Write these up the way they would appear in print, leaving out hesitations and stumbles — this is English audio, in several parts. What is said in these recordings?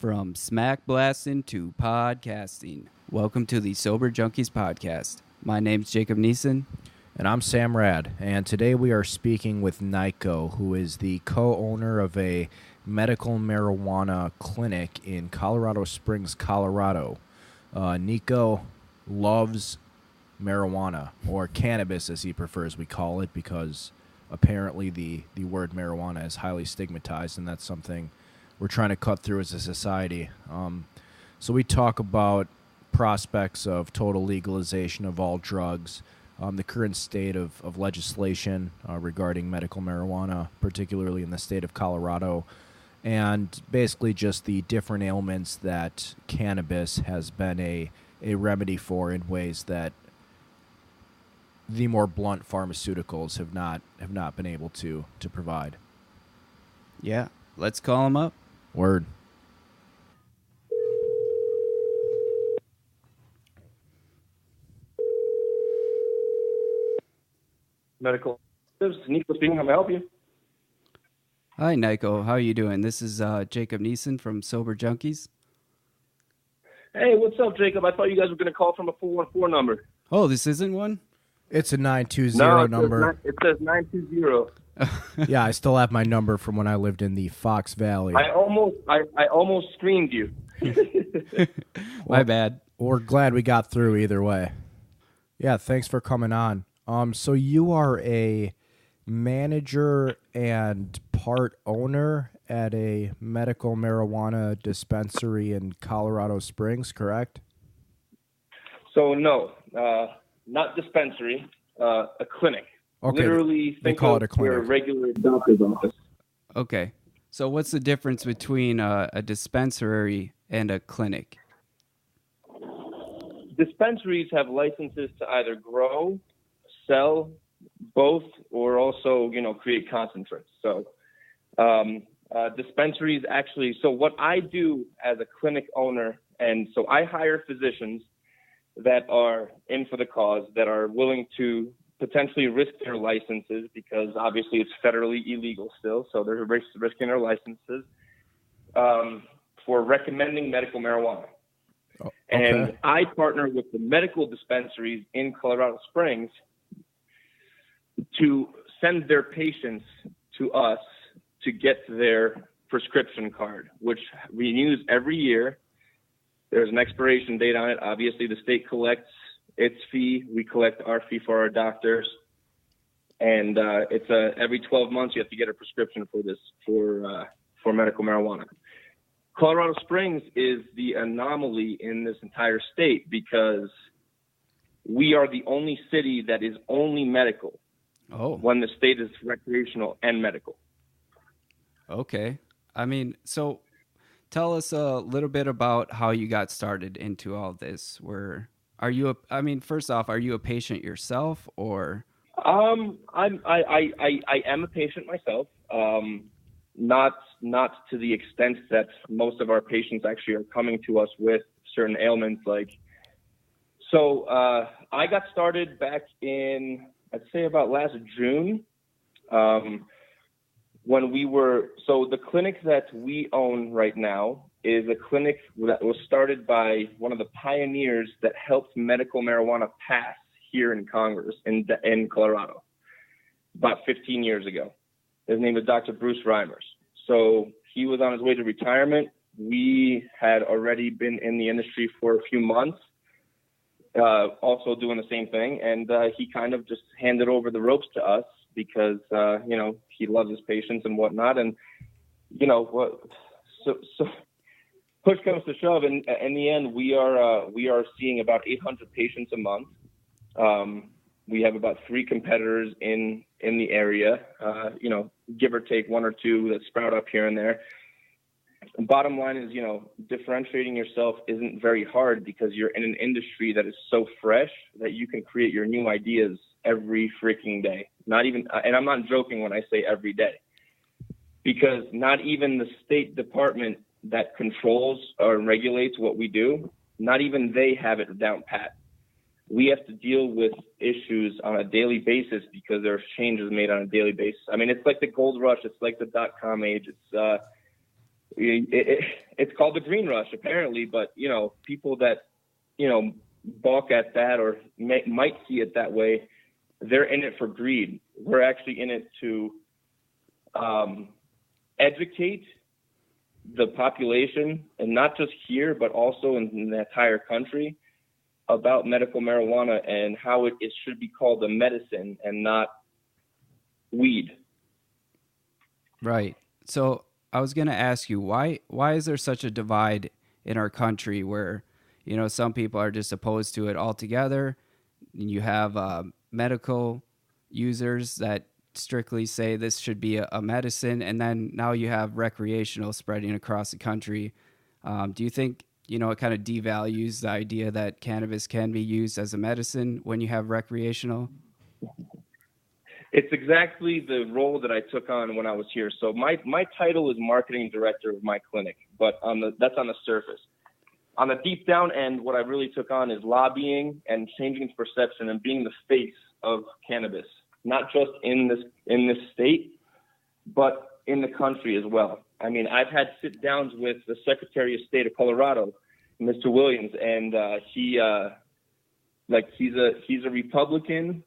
From smack blasting to podcasting. Welcome to the Sober Junkies podcast. My name's Jacob Neeson. And I'm Sam Rad, and today we are speaking with Nico, who is the co-owner of a medical marijuana clinic in Colorado Springs, Colorado. Nico loves marijuana, or cannabis as he prefers we call it, because apparently the word marijuana is highly stigmatized, and that's something we're trying to cut through as a society. So we talk about prospects of total legalization of all drugs, the current state of legislation regarding medical marijuana, particularly in the state of Colorado, and basically just the different ailments that cannabis has been a remedy for in ways that the more blunt pharmaceuticals have not been able to provide. Yeah, let's call him up. Word. Medical. This is Nico speaking. How may I help you? Hi, Nico. How are you doing? This is Jacob Neeson from Sober Junkies. Hey, what's up, Jacob? I thought you guys were going to call from a 414 number. Oh, this isn't one? It's a 920 number. It says 920. Yeah, I still have my number from when I lived in the Fox Valley. I almost screamed you. My bad. We're glad we got through either way. Yeah, thanks for coming on. So you are a manager and part owner at a medical marijuana dispensary in Colorado Springs, correct? So no, not dispensary, a clinic. Okay, literally, they call it a clinic. Your regular doctor's office. Okay. So what's the difference between a dispensary and a clinic? Dispensaries have licenses to either grow, sell, both, or also, create concentrates. So dispensaries actually, so what I do as a clinic owner, and so I hire physicians that are in for the cause, that are willing to potentially risk their licenses, because obviously it's federally illegal still, so they're risking their licenses for recommending medical marijuana. Oh, okay. And I partner with the medical dispensaries in Colorado Springs to send their patients to us to get their prescription card, which renews every year. There's an expiration date on it. Obviously, the state collects its fee. We collect our fee for our doctors. And it's every 12 months you have to get a prescription for this, for medical marijuana. Colorado Springs is the anomaly in this entire state because we are the only city that is only medical. Oh. When the state is recreational and medical. Okay. I mean, so tell us a little bit about how you got started into all this. First off, are you a patient yourself, or? I am a patient myself. Not to the extent that most of our patients actually are coming to us with certain ailments. So I got started back in, I'd say about last June, so the clinic that we own right now is a clinic that was started by one of the pioneers that helped medical marijuana pass here in Congress in Colorado about 15 years ago. His name is Dr. Bruce Reimers. So he was on his way to retirement. We had already been in the industry for a few months, also doing the same thing. And he kind of just handed over the ropes to us because, he loves his patients and whatnot. And, so push comes to shove. And in the end, we are seeing about 800 patients a month. We have about 3 competitors in the area, give or take 1 or 2 that sprout up here and there. Bottom line is, differentiating yourself isn't very hard because you're in an industry that is so fresh that you can create your new ideas every freaking day. And I'm not joking when I say every day, because not even the State Department that controls or regulates what we do, not even they have it down pat. We have to deal with issues on a daily basis because there are changes made on a daily basis. I mean, it's like the gold rush. It's like the .com age. It's called the green rush apparently, but people that balk at that or might see it that way, they're in it for greed. We're actually in it to educate the population, and not just here, but also in the entire country, about medical marijuana and how it should be called a medicine and not weed. Right. So I was going to ask you, why is there such a divide in our country where, some people are just opposed to it altogether? You have medical users that strictly say this should be a medicine, and then now you have recreational spreading across the country. Do you think, it kind of devalues the idea that cannabis can be used as a medicine when you have recreational? It's exactly the role that I took on when I was here. So my title is marketing director of my clinic, but that's on the surface. On the deep down end, what I really took on is lobbying and changing its perception and being the face of cannabis, not just in this state, but in the country as well. I mean, I've had sit downs with the Secretary of State of Colorado, Mr. Williams, and he's a Republican,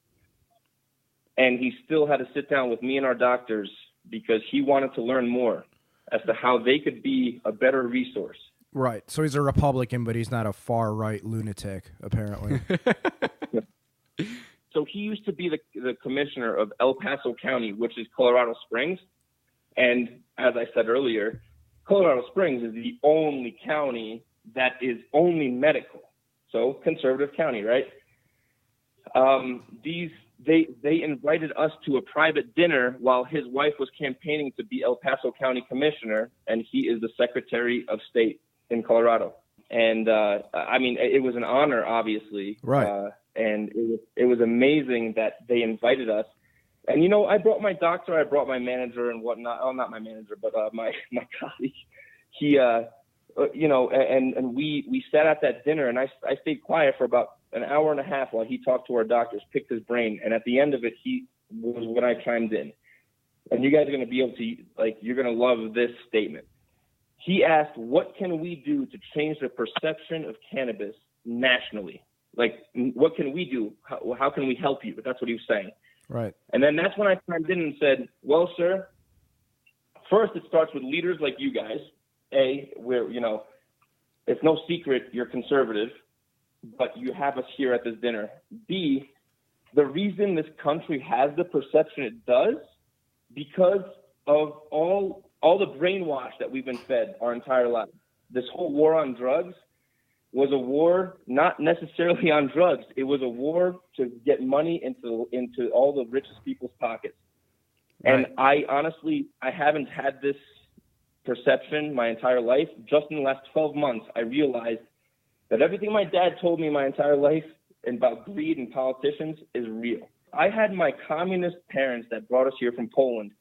and he still had to sit down with me and our doctors because he wanted to learn more as to how they could be a better resource. Right. So he's a Republican, but he's not a far-right lunatic, apparently. So he used to be the commissioner of El Paso County, which is Colorado Springs. And as I said earlier, Colorado Springs is the only county that is only medical. So conservative county, right? They invited us to a private dinner while his wife was campaigning to be El Paso County commissioner, and he is the Secretary of State in Colorado. And I mean, it was an honor, obviously. Right. And it was amazing that they invited us. And, I brought my doctor, I brought my manager and whatnot. Oh, not my manager, but my colleague. He, and we sat at that dinner, and I stayed quiet for about an hour and a half while he talked to our doctors, picked his brain. And at the end of it, he was when I chimed in. And you guys are going to be able to, you're going to love this statement. He asked, what can we do to change the perception of cannabis nationally? What can we do? How can we help you? But that's what he was saying. Right. And then that's when I chimed in and said, well, sir, first it starts with leaders like you guys. Where, it's no secret you're conservative, but you have us here at this dinner. B, the reason this country has the perception it does, because of all the brainwash that we've been fed our entire life. This whole war on drugs was a war not necessarily on drugs. It was a war to get money into all the richest people's pockets. Right. And I haven't had this perception my entire life. Just in the last 12 months, I realized that everything my dad told me my entire life about greed and politicians is real. I had my communist parents that brought us here from Poland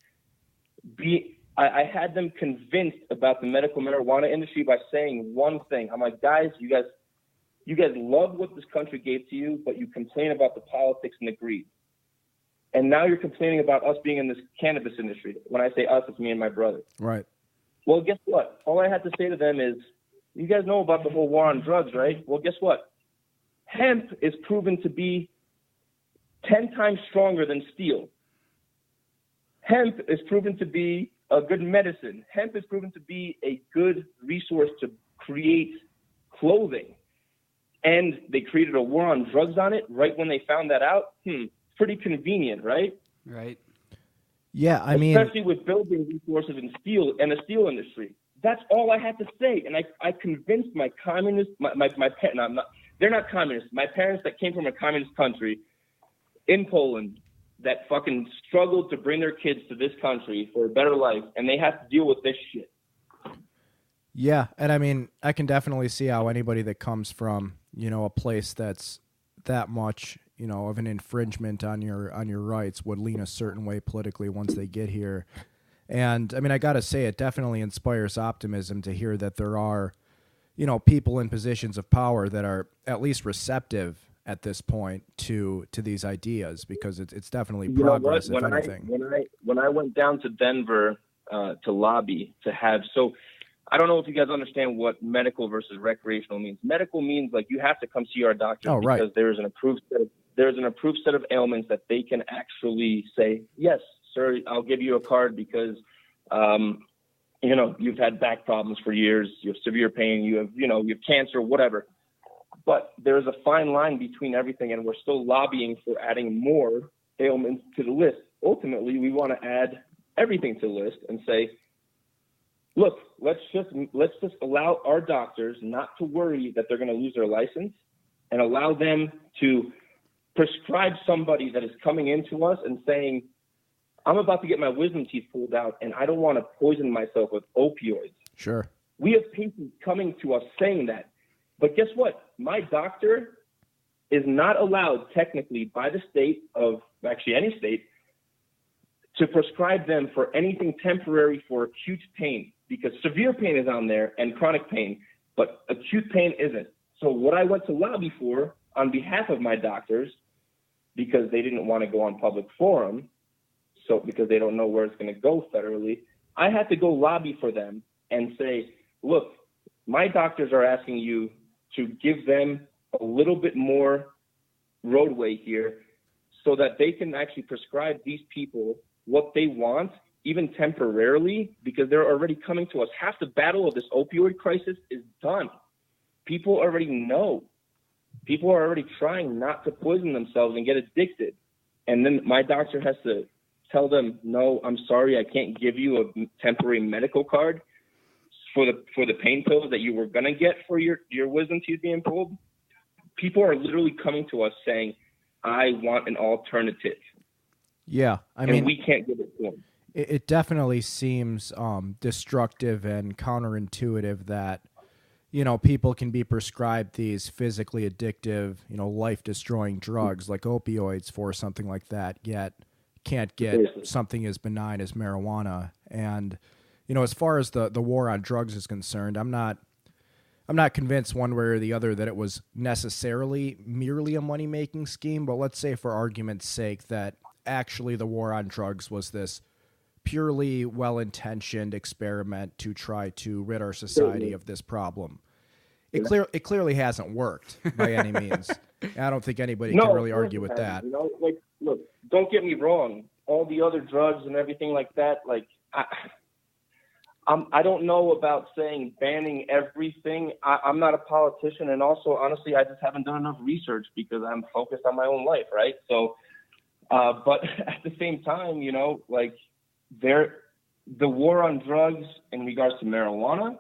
I had them convinced about the medical marijuana industry by saying one thing. I'm like, guys, you guys love what this country gave to you, but you complain about the politics and the greed. And now you're complaining about us being in this cannabis industry. When I say us, it's me and my brother. Right. Well, guess what? All I had to say to them is, you guys know about the whole war on drugs, right? Well, guess what? Hemp is proven to be 10 times stronger than steel. Hemp is proven to be a good medicine. Hemp is proven to be a good resource to create clothing. And they created a war on drugs on it right when they found that out. Pretty convenient, right? Right. Yeah, I mean, especially with building resources in steel and the steel industry. That's all I had to say. And I convinced my communist, my parents, they're not communists. My parents that came from a communist country in Poland that fucking struggled to bring their kids to this country for a better life, and they have to deal with this shit. Yeah, and I mean, I can definitely see how anybody that comes from, a place that's that much, of an infringement on your rights would lean a certain way politically once they get here. And I mean, I got to say, it definitely inspires optimism to hear that there are, people in positions of power that are at least receptive at this point to these ideas, because it's definitely progress, if anything. When I went down to Denver to lobby to have, so I don't know if you guys understand what medical versus recreational means. Medical means like you have to come see our doctor because there's an approved set of ailments that they can actually say, yes, sir, I'll give you a card because, you've had back problems for years, you have severe pain, you have cancer, whatever. But there's a fine line between everything, and we're still lobbying for adding more ailments to the list. Ultimately, we want to add everything to the list and say, look, let's just allow our doctors not to worry that they're going to lose their license, and allow them to prescribe somebody that is coming into us and saying, I'm about to get my wisdom teeth pulled out and I don't want to poison myself with opioids. Sure. We have patients coming to us saying that. But guess what? My doctor is not allowed technically by the state of, actually any state, to prescribe them for anything temporary for acute pain, because severe pain is on there and chronic pain, but acute pain isn't. So what I went to lobby for on behalf of my doctors, because they didn't want to go on public forum, so because they don't know where it's going to go federally, I had to go lobby for them and say, look, my doctors are asking you to give them a little bit more roadway here so that they can actually prescribe these people what they want, even temporarily, because they're already coming to us. Half the battle of this opioid crisis is done. People already know. People are already trying not to poison themselves and get addicted. And then my doctor has to tell them, no, I'm sorry, I can't give you a temporary medical card for the pain pills that you were going to get for your wisdom teeth being pulled. People are literally coming to us saying, I want an alternative. Yeah, I mean, we can't give it to them. It definitely seems destructive and counterintuitive that, people can be prescribed these physically addictive, life-destroying drugs like opioids for something like that, yet can't get something as benign as marijuana. And, as far as the war on drugs is concerned, I'm not convinced one way or the other that it was necessarily merely a money-making scheme, but let's say for argument's sake that actually the war on drugs was this purely well-intentioned experiment to try to rid our society of this problem. It clearly hasn't worked by any means. I don't think anybody can really argue with that. Look, don't get me wrong. All the other drugs and everything like that, I don't know about saying banning everything. I'm not a politician, and also, honestly, I just haven't done enough research because I'm focused on my own life, right? So, but at the same time, the war on drugs in regards to marijuana,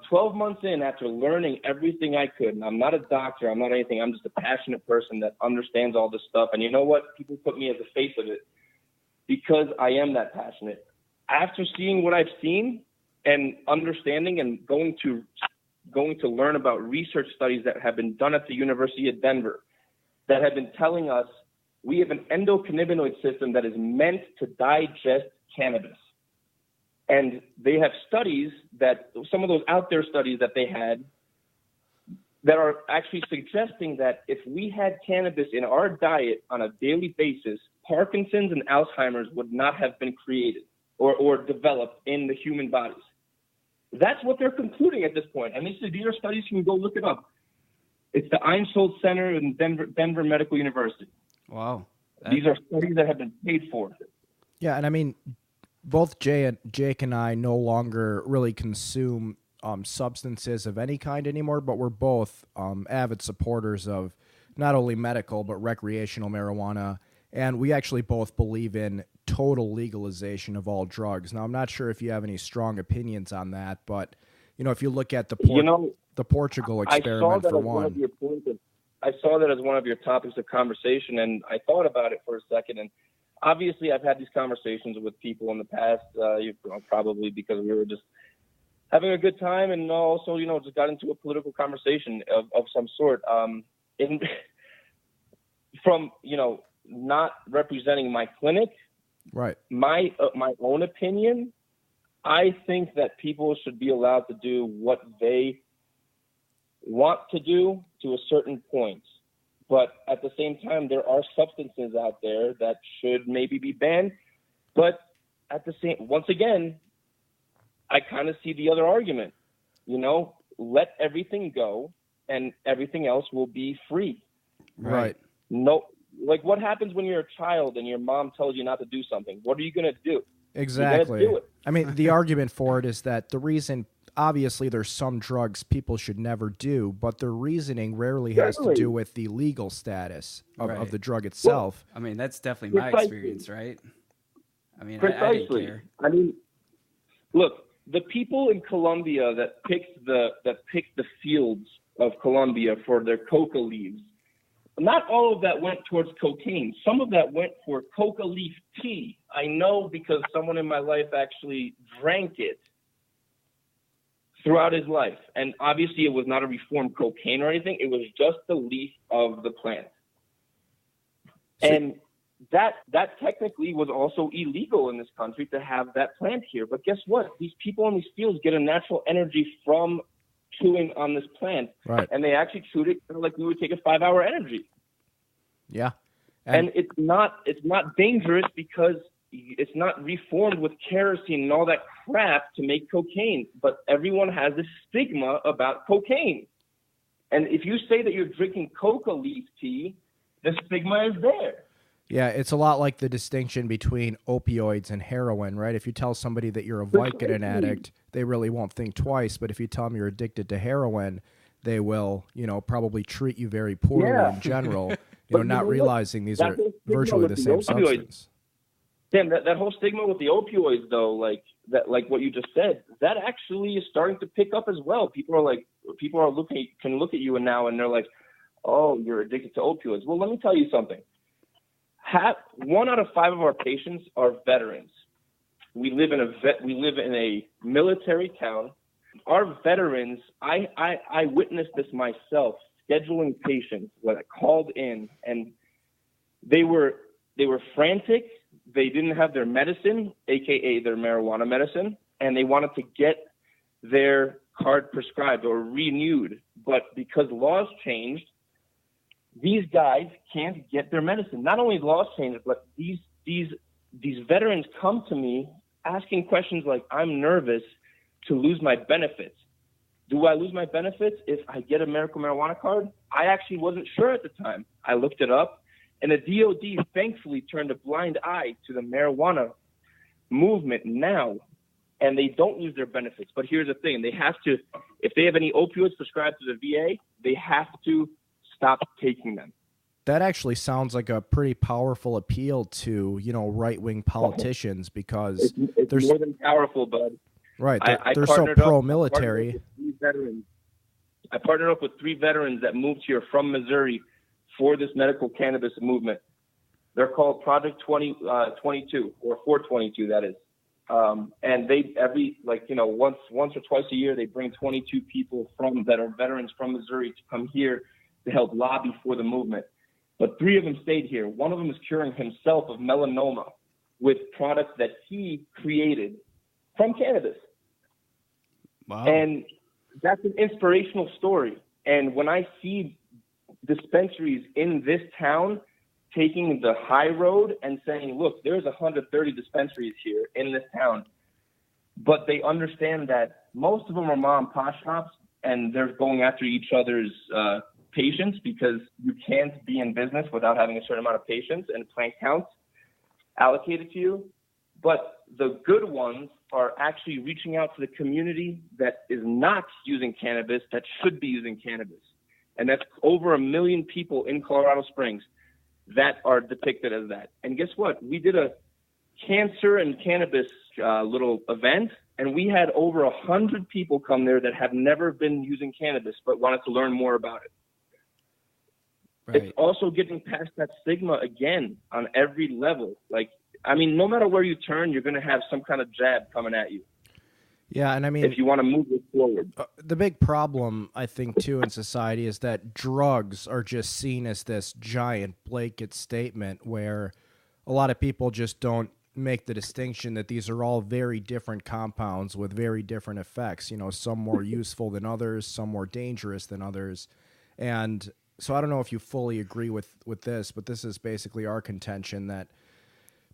12 months in, after learning everything I could, and I'm not a doctor, I'm not anything, I'm just a passionate person that understands all this stuff. And you know what? People put me as the face of it because I am that passionate. After seeing what I've seen and understanding and going to learn about research studies that have been done at the University of Denver that have been telling us we have an endocannabinoid system that is meant to digest cannabis. And they have studies that, some of those out there studies that they had, that are actually suggesting that if we had cannabis in our diet on a daily basis, Parkinson's and Alzheimer's would not have been created or developed in the human bodies. That's what they're concluding at this point. And these are studies, you can go look it up. It's the Einsold Center in Denver Medical University. Wow. These are studies that have been paid for. Yeah, and I mean, both Jake and I no longer really consume substances of any kind anymore, but we're both avid supporters of not only medical but recreational marijuana, and we actually both believe in total legalization of all drugs. Now, I'm not sure if you have any strong opinions on that, but if you look at the Portugal experiment for one. I saw that as one of your topics of conversation, and I thought about it for a second. And obviously, I've had these conversations with people in the past, probably because we were just having a good time, and also, just got into a political conversation of some sort. From not representing my clinic, right? My own opinion, I think that people should be allowed to do what they want to do to a certain point. But at the same time, there are substances out there that should maybe be banned. But at the same, once again, I kind of see the other argument. Let everything go, and everything else will be free. Right. No, like what happens when you're a child and your mom tells you not to do something? What are you going to do? Exactly. You're gonna do it. I mean, the argument for it is that the reason, obviously, there's some drugs people should never do, but their reasoning rarely has to do with the legal status of the drug itself. Well, I mean, that's definitely my experience, right? I mean, precisely. I didn't care. I mean, look, the people in Colombia that picked the fields of Colombia for their coca leaves, not all of that went towards cocaine. Some of that went for coca leaf tea. I know because someone in my life actually drank it throughout his life. And obviously it was not a reformed cocaine or anything. It was just the leaf of the plant. And that technically was also illegal in this country to have that plant here. But guess what? These people in these fields get a natural energy from chewing on this plant. Right. And they actually chewed it like we would take a 5-hour energy. Yeah. And it's not dangerous because it's not reformed with kerosene and all that crap to make cocaine. But everyone has this stigma about cocaine. And if you say that you're drinking coca leaf tea, the stigma is there. Yeah, it's a lot like the distinction between opioids and heroin, right? If you tell somebody that you're a Vicodin addict, they really won't think twice. But if you tell them you're addicted to heroin, they will, probably treat you very poorly in general, not realizing these are virtually the same substance. Sam, that whole stigma with the opioids, though, like what you just said, that actually is starting to pick up as well. People can look at you now and they're like, "Oh, you're addicted to opioids." Well, let me tell you something. 1 out of 5 of our patients are veterans. We live in a military town. Our veterans, I witnessed this myself, scheduling patients when I called in, and they were frantic. They didn't have their medicine, aka their marijuana medicine, and they wanted to get their card prescribed or renewed. But because laws changed, these guys can't get their medicine. Not only laws changed, but these veterans come to me asking questions like, "I'm nervous to lose my benefits. Do I lose my benefits if I get a medical marijuana card?" I actually wasn't sure at the time. I looked it up, and the DOD thankfully turned a blind eye to the marijuana movement now, and they don't lose their benefits. But here's the thing. They have to, if they have any opioids prescribed to the VA, they have to stop taking them. That actually sounds like a pretty powerful appeal to, right-wing politicians because it's more than powerful, bud. Right. They're so pro-military. I partnered up with 3 veterans that moved here from Missouri for this medical cannabis movement. They're called Project 22 or 422, that is. And they once or twice a year, they bring 22 people that are veterans from Missouri to come here to help lobby for the movement. But 3 of them stayed here. One of them is curing himself of melanoma with products that he created from cannabis. Wow. And that's an inspirational story. And when I see dispensaries in this town taking the high road and saying, "Look, there's 130 dispensaries here in this town," but they understand that most of them are mom and pop shops, and they're going after each other's patients because you can't be in business without having a certain amount of patients and plant counts allocated to you. But the good ones are actually reaching out to the community that is not using cannabis, that should be using cannabis. And that's over 1 million people in Colorado Springs that are depicted as that. And guess what? We did a cancer and cannabis little event, and we had over 100 people come there that have never been using cannabis but wanted to learn more about it. Right. It's also getting past that stigma again on every level. No matter where you turn, you're going to have some kind of jab coming at you. Yeah, and if you want to move it forward. The big problem, I think, too, in society is that drugs are just seen as this giant blanket statement where a lot of people just don't make the distinction that these are all very different compounds with very different effects. Some more useful than others, some more dangerous than others. And so I don't know if you fully agree with this, but this is basically our contention that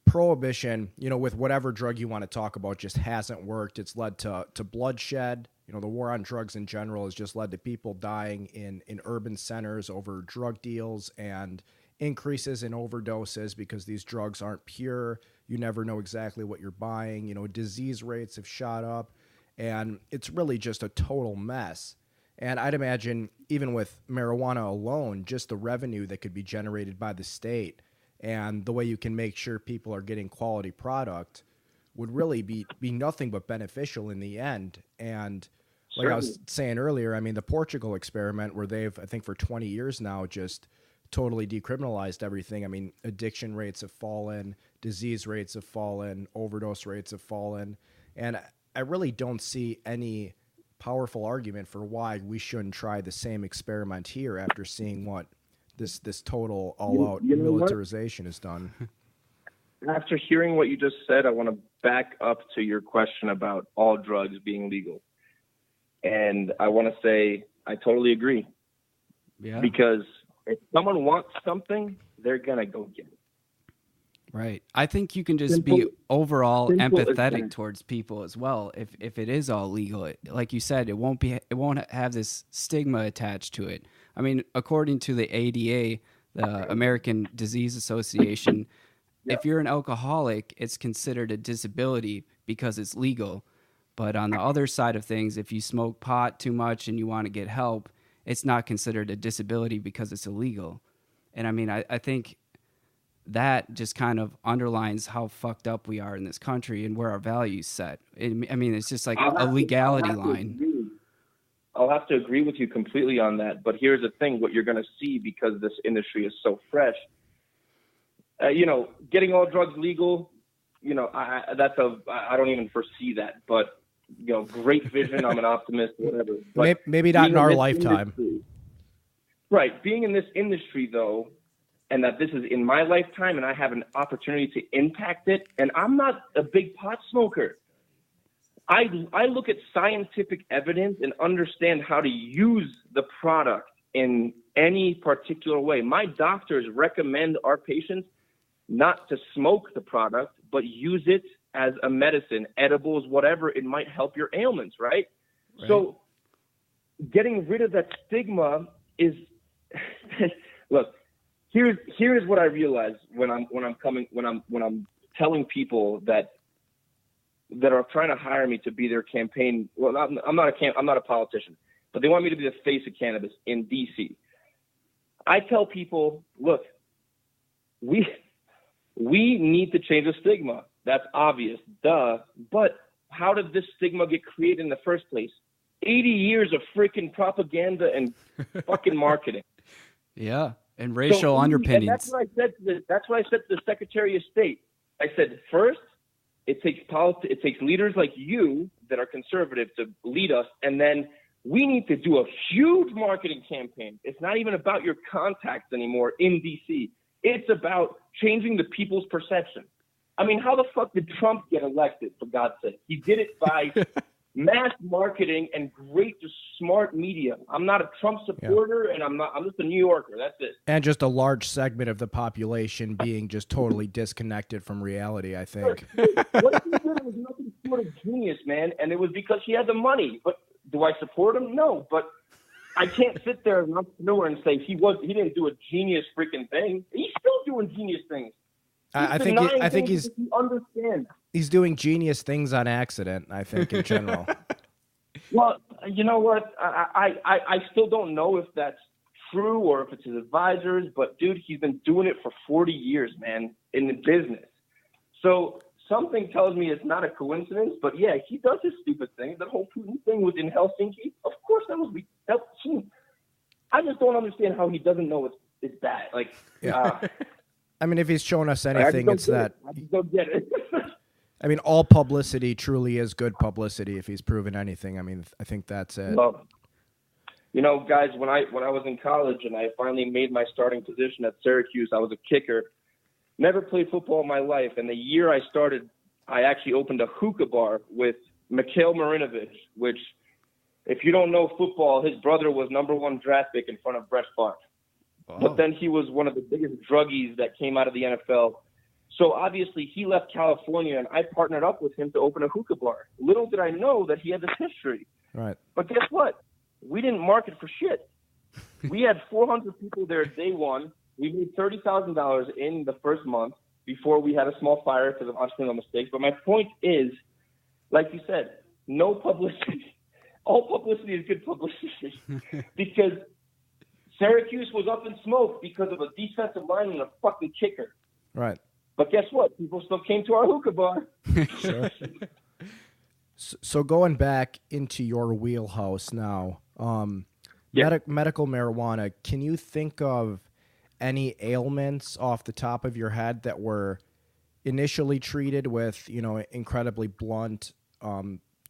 prohibition, with whatever drug you want to talk about, just hasn't worked. It's led to bloodshed. The war on drugs in general has just led to people dying in urban centers over drug deals and increases in overdoses because these drugs aren't pure. You never know exactly what you're buying. Disease rates have shot up, and it's really just a total mess. And I'd imagine even with marijuana alone, just the revenue that could be generated by the state and the way you can make sure people are getting quality product would really be nothing but beneficial in the end. And like I was saying earlier, I mean, the Portugal experiment where they've, I think for 20 years now, just totally decriminalized everything. I mean, addiction rates have fallen, disease rates have fallen, overdose rates have fallen. And I really don't see any powerful argument for why we shouldn't try the same experiment here after seeing what this total all-out militarization has done. After hearing what you just said, I want to back up to your question about all drugs being legal. And I want to say I totally agree. Yeah. Because if someone wants something, they're going to go get it. Right. I think you can just be overall empathetic towards people as well. If it is all legal, like you said, it won't have this stigma attached to it. I mean, according to the ADA, the American Disease Association, if you're an alcoholic, it's considered a disability because it's legal. But on the other side of things, if you smoke pot too much and you want to get help, it's not considered a disability because it's illegal. And I mean, I think that just kind of underlines how fucked up we are in this country and where our values set. I mean, it's just like a legality line. I'll have to agree with you completely on that. But here's the thing, what you're going to see, because this industry is so fresh, getting all drugs legal, I don't even foresee that. But, great vision. I'm an optimist, whatever. But maybe not in our lifetime. Right. Being in this industry, though, and that this is in my lifetime and I have an opportunity to impact it, and I'm not a big pot smoker. I look at scientific evidence and understand how to use the product in any particular way. My doctors recommend our patients not to smoke the product, but use it as a medicine, edibles, whatever, it might help your ailments, right? So getting rid of that stigma is look, here's what I realize when I'm telling people that are trying to hire me to be their campaign. Well, I'm not a politician, but they want me to be the face of cannabis in DC. I tell people, look, we need to change the stigma. That's obvious, duh. But how did this stigma get created in the first place? 80 years of freaking propaganda and fucking marketing. Yeah, and racial underpinnings. And that's what I said to the Secretary of State. I said, first, it takes leaders like you that are conservative to lead us, and then we need to do a huge marketing campaign. It's not even about your contacts anymore in D.C. It's about changing the people's perception. I mean, how the fuck did Trump get elected, for God's sake? He did it by mass marketing and great, just smart media. I'm not a Trump supporter, and I'm just a New Yorker. That's it. And just a large segment of the population being just totally disconnected from reality, I think. What he did was nothing short of genius, man, and it was because he had the money. But do I support him? No, but I can't sit there and entrepreneur and say he didn't do a genius freaking thing. He's still doing genius things. I think he's doing genius things on accident, I think, in general. Well, you know what? I still don't know if that's true or if it's his advisors, but dude, he's been doing it for 40 years, man, in the business. So something tells me it's not a coincidence, but yeah, he does his stupid thing. That whole Putin thing was in Helsinki. Of course I just don't understand how he doesn't know it's bad. Like, I mean, if he's shown us anything, it's that. I just don't get it. I mean, all publicity truly is good publicity if he's proven anything. I mean, I think that's it. Well, guys, when I was in college and I finally made my starting position at Syracuse, I was a kicker. Never played football in my life. And the year I started, I actually opened a hookah bar with Mikhail Marinovich, which, if you don't know football, his brother was #1 draft pick in front of Brett Favre. But then he was one of the biggest druggies that came out of the NFL. So obviously he left California, and I partnered up with him to open a hookah bar. Little did I know that he had this history. Right. But guess what? We didn't market for shit. We had 400 people there day one. We made $30,000 in the first month before we had a small fire because of entrepreneurial mistakes. But my point is, like you said, no publicity. All publicity is good publicity because Syracuse was up in smoke because of a defensive lineman and a fucking kicker. Right. But guess what? People still came to our hookah bar. Sure. So going back into your wheelhouse now, medical marijuana, can you think of any ailments off the top of your head that were initially treated with, incredibly blunt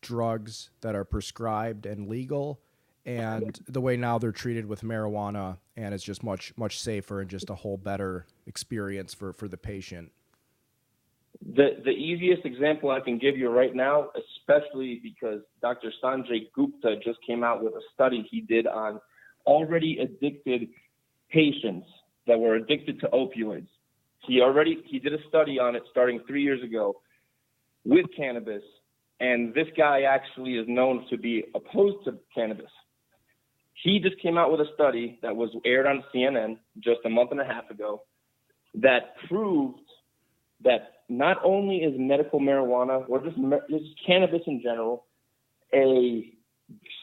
drugs that are prescribed and legal, and the way now they're treated with marijuana, and it's just much, much safer and just a whole better experience for the patient? The easiest example I can give you right now, especially because Dr. Sanjay Gupta just came out with a study he did on already addicted patients that were addicted to opioids. He did a study on it starting 3 years ago with cannabis, and this guy actually is known to be opposed to cannabis. He just came out with a study that was aired on CNN just a month and a half ago that proved that not only is medical marijuana or just cannabis in general a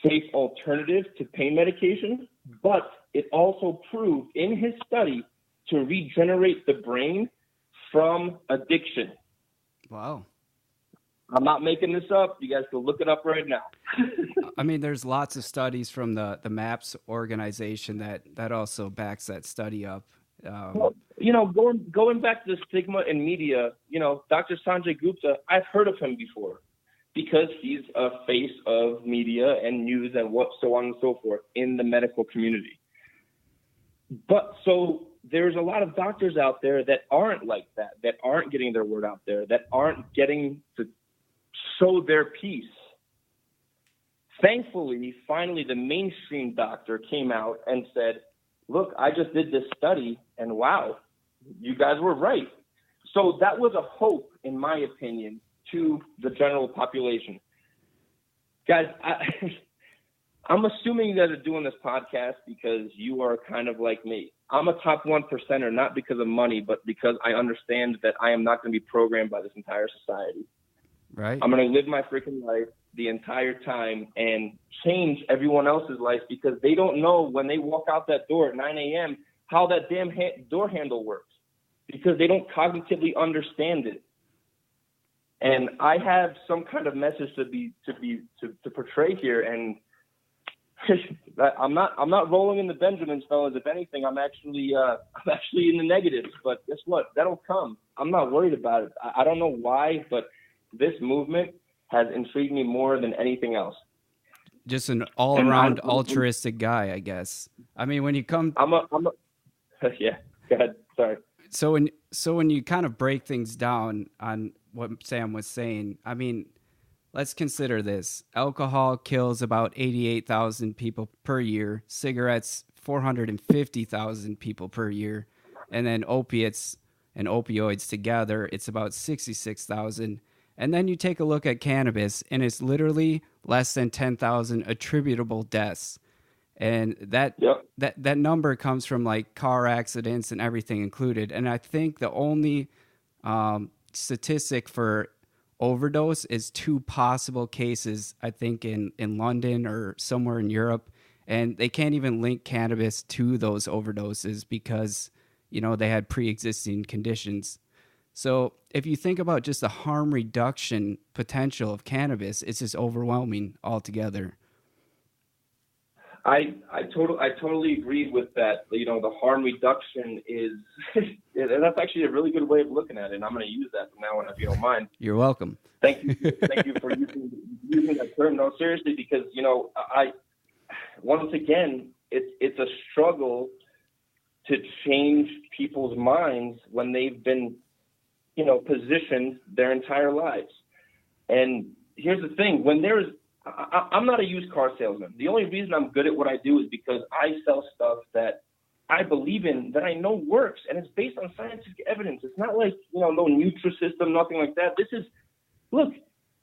safe alternative to pain medication, but it also proved in his study to regenerate the brain from addiction. Wow. I'm not making this up. You guys can look it up right now. I mean, there's lots of studies from the MAPS organization that also backs that study up. Well, going back to the stigma in media, Dr. Sanjay Gupta, I've heard of him before because he's a face of media and news and so on and so forth in the medical community. But so there's a lot of doctors out there that aren't like that aren't getting their word out there, that aren't getting to sow their piece. Thankfully, finally, the mainstream doctor came out and said, look, I just did this study, and wow, you guys were right. So that was a hope, in my opinion, to the general population. Guys, I'm assuming you guys are doing this podcast because you are kind of like me. I'm a top 1%er, not because of money, but because I understand that I am not going to be programmed by this entire society. Right. I'm going to live my freaking life the entire time and change everyone else's life because they don't know when they walk out that door at 9 a.m. how that damn door handle works because they don't cognitively understand it. And I have some kind of message to portray here, and I'm not rolling in the Benjamins, fellas. If anything, I'm actually in the negatives. But guess what? That'll come. I'm not worried about it. I don't know why, but this movement has intrigued me more than anything else. Just an all-around altruistic guy, I guess. I mean, when you come, yeah. Go ahead. Sorry. So when you kind of break things down on what Sam was saying, I mean, let's consider this: alcohol kills about 88,000 people per year, cigarettes 450,000 people per year, and then opiates and opioids together, it's about 66,000. And then you take a look at cannabis, and it's literally less than 10,000 attributable deaths. And that number comes from like car accidents and everything included. And I think the only statistic for overdose is 2 possible cases, I think in London or somewhere in Europe. And they can't even link cannabis to those overdoses because, they had pre-existing conditions. So if you think about just the harm reduction potential of cannabis, it's just overwhelming altogether. I totally agree with that. The harm reduction is that's actually a really good way of looking at it, and I'm going to use that from now on if you don't mind. You're welcome. Thank you for using that term. No, seriously, because I once again it's a struggle to change people's minds when they've been positioned their entire lives. And here's the thing: I'm not a used car salesman. The only reason I'm good at what I do is because I sell stuff that I believe in, that I know works, and it's based on scientific evidence. It's not like, no Nutrisystem, nothing like that. This is, look,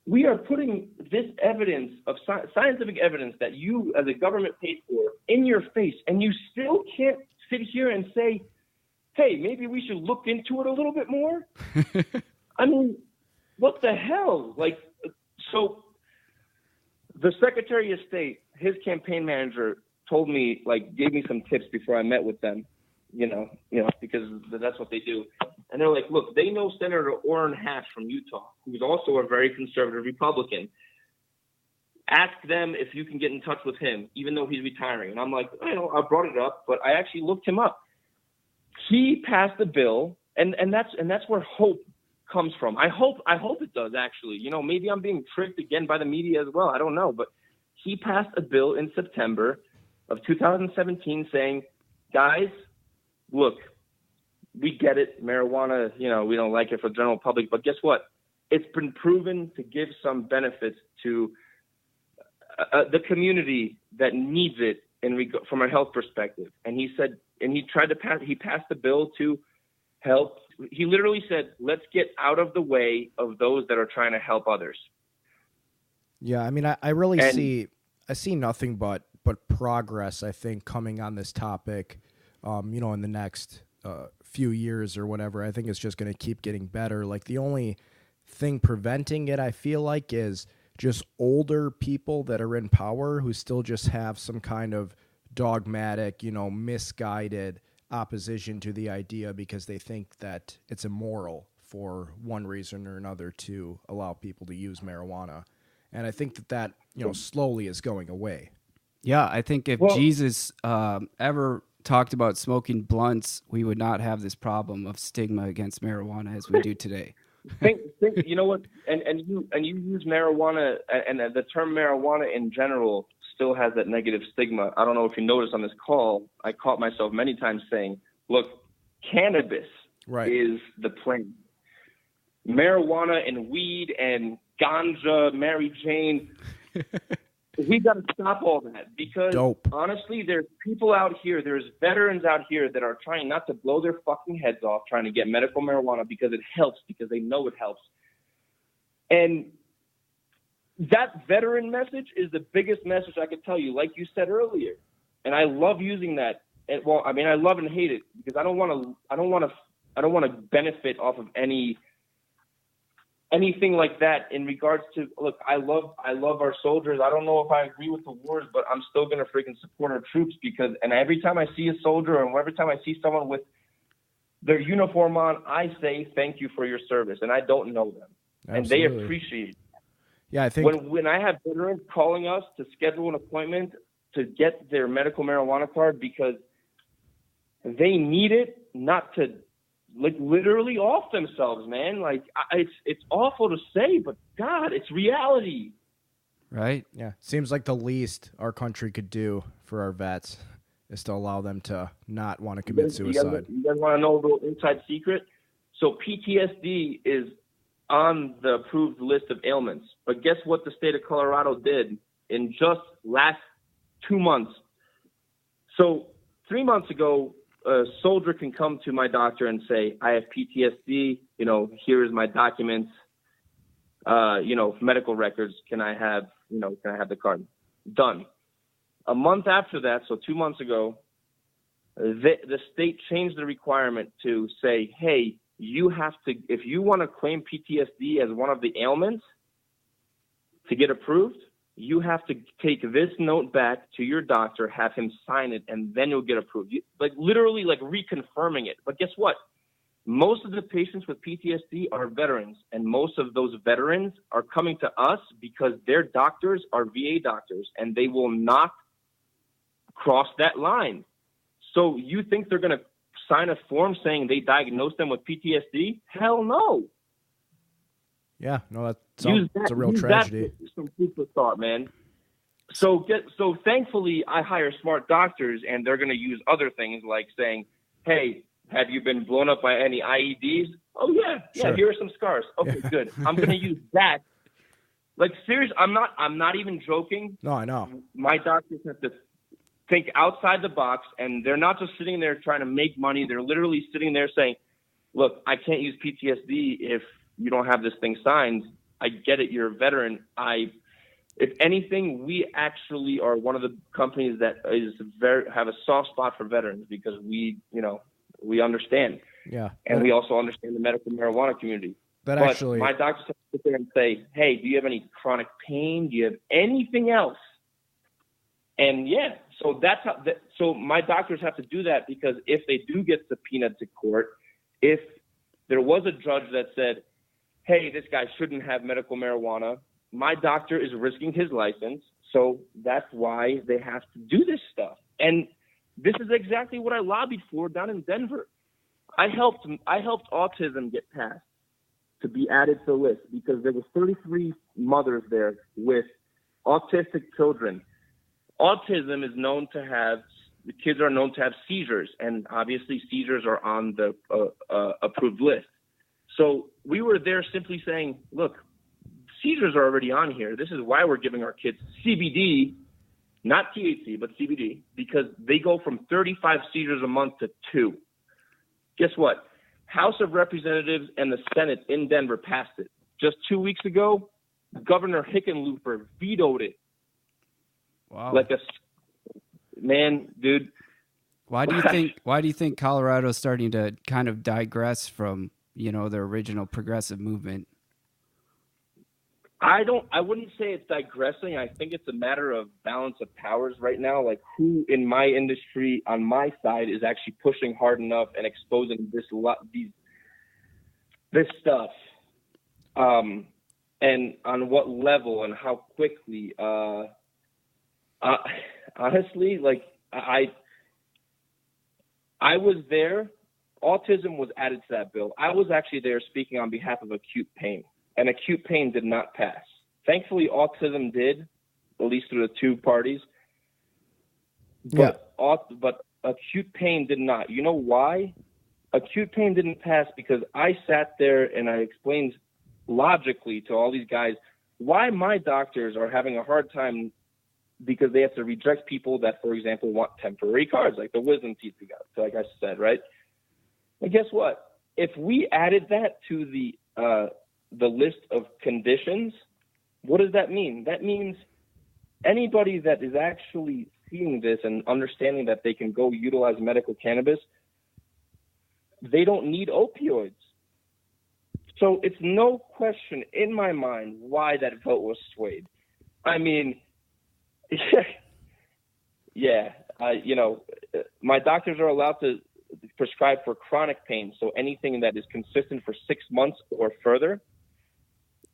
we are putting this evidence of scientific evidence that you as a government paid for in your face, and you still can't sit here and say, hey, maybe we should look into it a little bit more. I mean, what the hell? Like, so the Secretary of State, his campaign manager told me, like, gave me some tips before I met with them, because that's what they do. And they're like, look, they know Senator Orrin Hatch from Utah, who's also a very conservative Republican. Ask them if you can get in touch with him, even though he's retiring. And I'm like, I brought it up, but I actually looked him up. He passed a bill, and that's where hope comes from. I hope it does, actually. Maybe I'm being tricked again by the media as well. I don't know. But he passed a bill in September of 2017 saying, guys, look, we get it. Marijuana, we don't like it for the general public. But guess what? It's been proven to give some benefits to the community that needs it from a health perspective. And he said, and he passed the bill to help. He literally said, let's get out of the way of those that are trying to help others. Yeah, I mean, I really see nothing but progress, I think, coming on this topic, in the next few years or whatever. I think it's just going to keep getting better. Like, the only thing preventing it, I feel like, is just older people that are in power who still just have some kind of dogmatic, misguided opposition to the idea because they think that it's immoral for one reason or another to allow people to use marijuana. And I think that slowly is going away. Yeah, I think if Jesus ever talked about smoking blunts, we would not have this problem of stigma against marijuana as we do today. think you know what, and you use marijuana, and the term marijuana in general still has that negative stigma. I don't know if you noticed on this call, I caught myself many times saying, look, cannabis is the plan. Marijuana and weed and ganja, Mary Jane, we got to stop all that, because honestly, there's people out here, there's veterans out here that are trying not to blow their fucking heads off trying to get medical marijuana because it helps, because they know it helps. And that veteran message is the biggest message I could tell you, like you said earlier. And I love using that. And, I love and hate it, because I don't want to benefit off of anything like that in regards to, look, I love our soldiers. I don't know if I agree with the wars, but I'm still going to freaking support our troops, and every time I see a soldier and every time I see someone with their uniform on, I say, thank you for your service. And I don't know them. Absolutely. And they appreciate it. Yeah, I think when I have veterans calling us to schedule an appointment to get their medical marijuana card because they need it, not to literally off themselves, man. Like, it's awful to say, but God, it's reality. Right? Yeah. Seems like the least our country could do for our vets is to allow them to not want to commit suicide. You guys want to know a little inside secret? So PTSD is on the approved list of ailments. But guess what the state of Colorado did in just last 2 months? So 3 months ago, a soldier can come to my doctor and say, I have PTSD, here is my documents, medical records. Can I have the card? Done. A month after that, so 2 months ago, the state changed the requirement to say, hey, you have to, if you want to claim PTSD as one of the ailments to get approved, you have to take this note back to your doctor, have him sign it, and then you'll get approved. Literally reconfirming it. But guess what? Most of the patients with PTSD are veterans, and most of those veterans are coming to us because their doctors are VA doctors, and they will not cross that line. So you think they're going to sign a form saying they diagnosed them with PTSD? Hell no. Yeah, no, that's a real tragedy. Some food for thought, man. So thankfully, I hire smart doctors, and they're going to use other things like saying, "Hey, have you been blown up by any IEDs?" Oh yeah, sure. Here are some scars. Okay, good. I'm going to use that. Like, seriously, I'm not even joking. No, I know. My doctors have to. think outside the box, and they're not just sitting there trying to make money. They're literally sitting there saying, look, I can't use PTSD if you don't have this thing signed. I get it. You're a veteran. If anything, we actually are one of the companies that have a soft spot for veterans because we understand. Yeah. And we also understand the medical marijuana community. But my doctors have to sit there and say, hey, do you have any chronic pain? Do you have anything else? And yeah, so so my doctors have to do that because if they do get subpoenaed to court, if there was a judge that said, hey, this guy shouldn't have medical marijuana, my doctor is risking his license. So that's why they have to do this stuff. And this is exactly what I lobbied for down in Denver. I helped autism get passed to be added to the list because there was 33 mothers there with autistic children. Autism is known to have, the kids are known to have seizures, and obviously seizures are on the approved list. So we were there simply saying, look, seizures are already on here. This is why we're giving our kids CBD, not THC, but CBD, because they go from 35 seizures a month to 2. Guess what? House of Representatives and the Senate in Denver passed it. Just 2 weeks ago, Governor Hickenlooper vetoed it. Wow. Dude. Why do you think Colorado's starting to kind of digress from, the original progressive movement? I wouldn't say it's digressing. I think it's a matter of balance of powers right now. Like who in my industry on my side is actually pushing hard enough and exposing this stuff, and on what level and how quickly. Honestly, like I was there. Autism was added to that bill. I was actually there speaking on behalf of acute pain. And acute pain did not pass. Thankfully, autism did, at least through the two parties. But acute pain did not. You know why? Acute pain didn't pass because I sat there and I explained logically to all these guys why my doctors are having a hard time because they have to reject people that, for example, want temporary cards, like the wisdom teeth we got, like I said, right? And guess what? If we added that to the list of conditions, what does that mean? That means anybody that is actually seeing this and understanding that they can go utilize medical cannabis, they don't need opioids. So it's no question in my mind why that vote was swayed. I mean, my doctors are allowed to prescribe for chronic pain, so anything that is consistent for 6 months or further.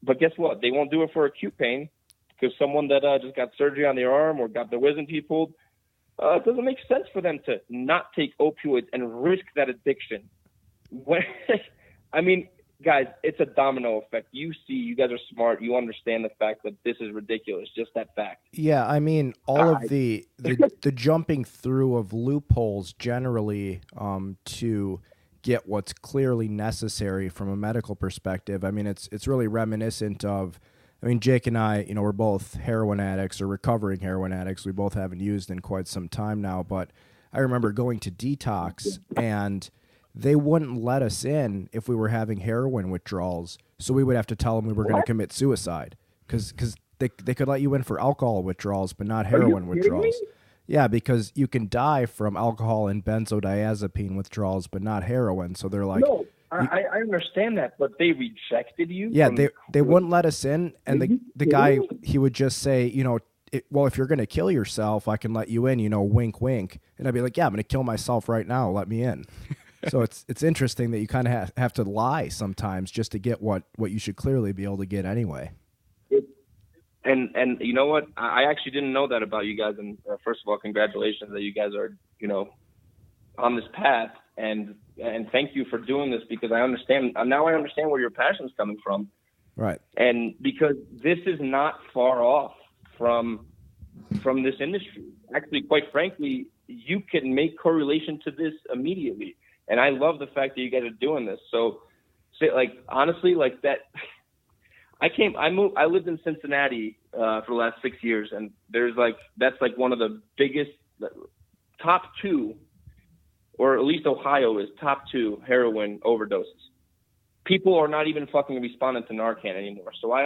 But guess what? They won't do it for acute pain because someone that just got surgery on their arm or got their wisdom teeth pulled, it doesn't make sense for them to not take opioids and risk that addiction. I mean, guys, it's a domino effect. You guys are smart. You understand the fact that this is ridiculous, just that fact. Yeah, I mean, all of the jumping through of loopholes generally to get what's clearly necessary from a medical perspective. I mean, it's really reminiscent of, Jake and I, we're both heroin addicts or recovering heroin addicts. We both haven't used in quite some time now, but I remember going to detox and they wouldn't let us in if we were having heroin withdrawals. So we would have to tell them we were going to commit suicide because they could let you in for alcohol withdrawals, but not heroin withdrawals. Yeah, because you can die from alcohol and benzodiazepine withdrawals, but not heroin. So they're like, no, I understand that, but they rejected you. Yeah, they wouldn't let us in, and the guy, he would just say, well, if you're going to kill yourself, I can let you in, wink, wink. And I'd be like, yeah, I'm going to kill myself right now. Let me in. So it's interesting that you kind of have to lie sometimes just to get what you should clearly be able to get anyway. And you know what? I actually didn't know that about you guys. And first of all, congratulations that you guys are, on this path. And thank you for doing this because I understand where your passion's coming from. Right. And because this is not far off from this industry. Actually, quite frankly, you can make correlation to this immediately. And I love the fact that you guys are doing this. So, honestly, like that. I lived in Cincinnati for the last 6 years, and that's one of the biggest top two, or at least Ohio is top two heroin overdoses. People are not even fucking responding to Narcan anymore. So I've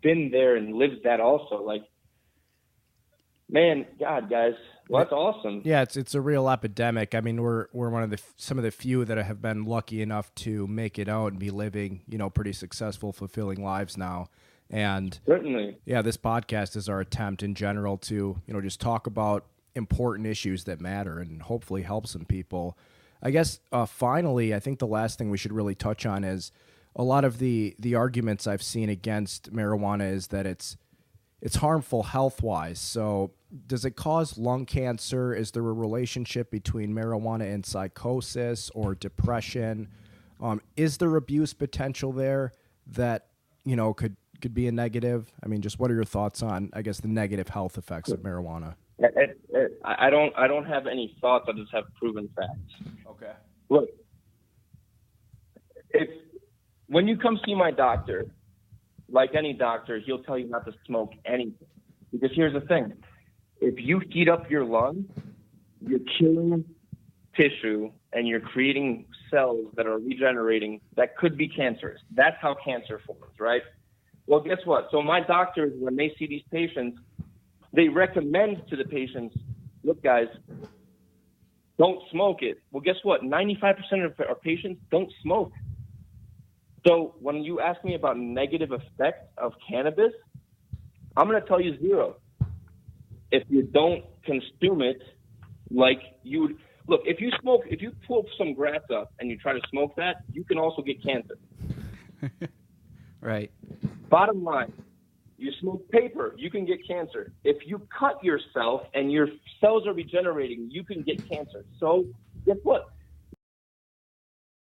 been there and lived that also. Like, man, God, guys, well, that's awesome. Yeah, it's a real epidemic. I mean, we're one of some of the few that have been lucky enough to make it out and be living, pretty successful, fulfilling lives now. And certainly, yeah, this podcast is our attempt in general to, just talk about important issues that matter and hopefully help some people. I guess finally, I think the last thing we should really touch on is a lot of the arguments I've seen against marijuana is that it's harmful health-wise. So does it cause lung cancer? Is there a relationship between marijuana and psychosis or depression? Is there abuse potential there that, could be a negative? I mean, just what are your thoughts on, I guess, the negative health effects of marijuana? I don't have any thoughts. I just have proven facts. Okay. Look, when you come see my doctor, like any doctor, he'll tell you not to smoke anything. Because here's the thing. If you heat up your lungs, you're killing tissue and you're creating cells that are regenerating that could be cancerous. That's how cancer forms, right? Well, guess what? So my doctors, when they see these patients, they recommend to the patients, look, guys, don't smoke it. Well, guess what? 95% of our patients don't smoke. So when you ask me about negative effects of cannabis, I'm going to tell you zero. If you don't consume it like you would. Look, if you pull some grass up and you try to smoke that, you can also get cancer. Right. Bottom line, you smoke paper, you can get cancer. If you cut yourself and your cells are regenerating, you can get cancer. So guess what?